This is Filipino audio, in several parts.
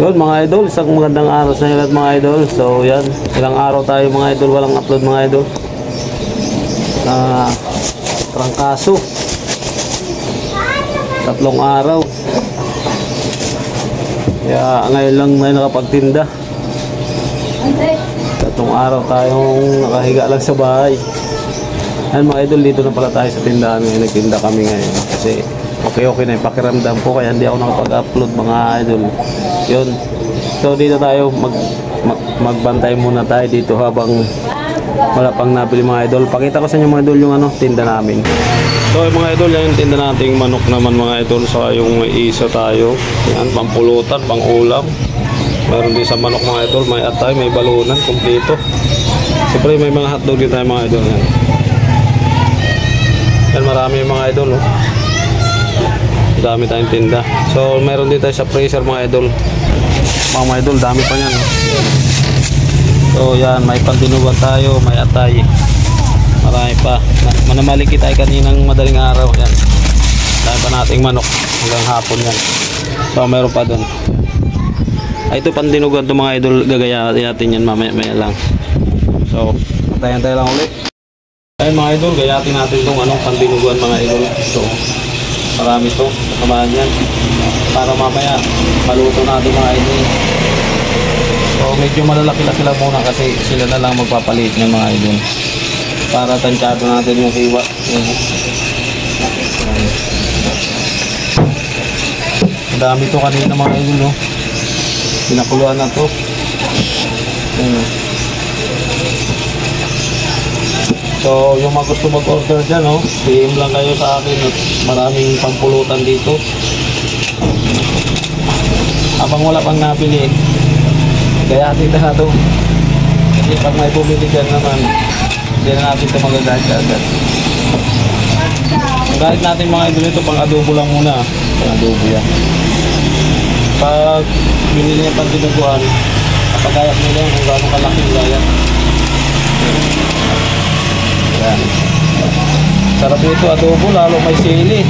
Yun mga idol, isang magandang araw sa inyo lahat mga idol. So yan, ilang araw tayo mga idol walang upload mga idol. Trangkaso 3 araw. Kaya ngayon lang may nakapagtinda. 3 araw tayong nakahiga lang sa bahay. Yan mga idol, dito na pala tayo sa tindahan ngayon. Nagtinda kami ngayon kasi okay na yung pakiramdam ko, kaya hindi ako nakapag-upload mga idol. Yun, so dito tayo magbantay muna tayo dito habang wala pang nabili mga idol. Pakita ko sa inyo mga idol yung tinda namin. So yung mga idol, yan yung tinda nating manok naman mga idol. So yung isa tayo, yan, pampulutan, pang ulam. Meron din sa manok mga idol, may atay, may balunan, kompleto. Siyempre may mga hotdog din tayo mga idol. Yan, marami yung mga idol, oh. Dami tayong tinda. So meron din tayo sa freezer mga idol. Mga idol, dami pa yan, oh. So yan, may pandinugan tayo, may atay. Marami pa. Manamalikit tayo kaninang madaling araw. Yan, dami pa nating manok hanggang hapon yan. So meron pa dun. Ito pandinugan to mga idol. Gagayatin natin yan mamaya lang. So tayo lang ulit. Ayun mga idol, gayatin natin itong pandinugan mga idol. So marami to, samahan yan para mamaya maluto natin mga idol. So medyo malalaki-laki lang muna kasi sila na lang magpapalit ng mga idol para tansyado natin yung hiwa. Ang dami to kanina mga idol, no? Pinakuluan na to. So yung mga gusto mag-order dyan, no, PM lang kayo sa akin at maraming pampulutan dito. Habang wala pang nabili, gayatin na ito. Kasi pag may bumili dyan naman, hindi na natin ito magagaya agad. Kahit natin mga idol, ito pang adobo lang muna. Pang adobo yan. Pag binili niya pang dinuguan, kapagayat nila kung gano'ng kalaki yung gayat. Yan. Sarap nito adobo, lalo may sili.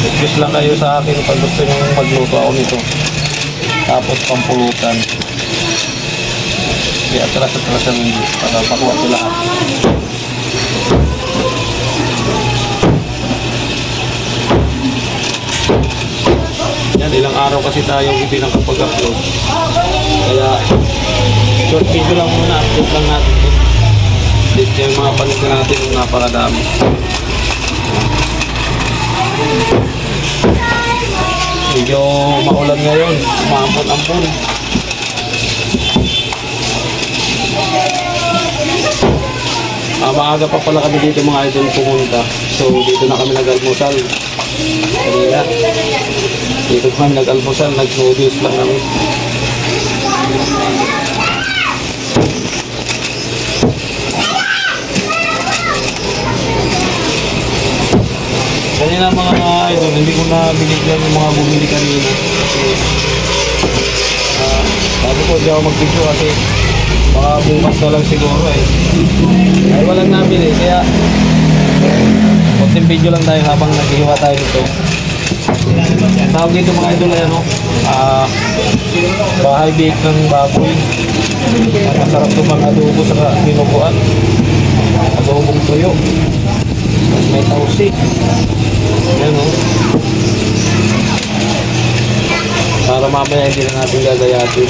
Request lang kayo sa akin pag gusto nyo magluto ako nito. Tapos pampulutan. Kaya atras-atrasan para pakuha ito lahat. Yan, ilang araw kasi tayong hindi nakapag-upload. Kaya short video lang muna, upload lang natin ito. Dito yung mga panis na natin, napakadami. Medyo maulan ngayon, umambon-ambon. Maaga pa pala kami dito mga idol pumunta. So dito na kami nag-almusal kanina. Dito kami nag-almusal, nag-noodles lang namin. Kanina mga idol, hindi ko na binigyan yung mga bumili kanina. Sabi ko di ako mag-video kasi baka bukas na lang siguro ay walang nabili, kaya konting video lang tayo habang naghihiwa tayo dito. Tawag dito mga idol ay bahay bake ng baboy. Masarap ito pang adobo sa dinuguan, adobong tuyo. Tapos may tausi. Ayan, oh. Para mamaya hindi na natin gagayatin.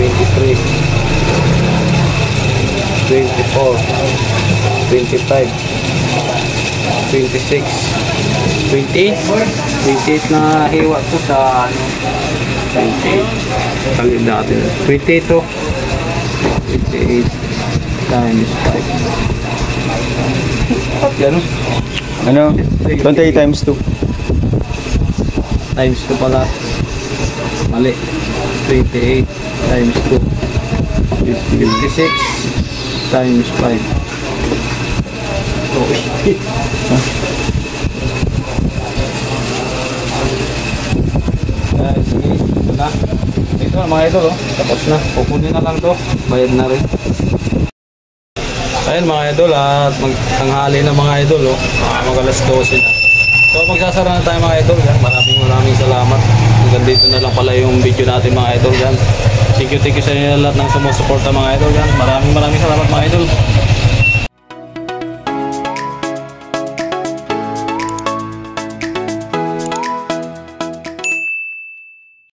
23, 24, 25, 26, 28. 28 na hiwa to sa ano. 28. Talid natin. 28 to. 28 times 5. At gano'n. Ano? 28 times 2. Times 2 pala. Mali. 28 times 2. 56 times 5. Okay. Sige, ito na. Ito na mga idol, oh. Tapos na. Kukunin na lang to. Bayad na rin. Ayun mga idol, at magtanghali na mga idol, oh. Mag-alas 12 na. So magsasara na tayo mga idol. Yan. Maraming salamat. Hanggang dito na lang pala yung video natin mga idol. Yan. Thank you sa inyo lahat ng sumusuporta mga idol. Yan. Maraming salamat mga idol.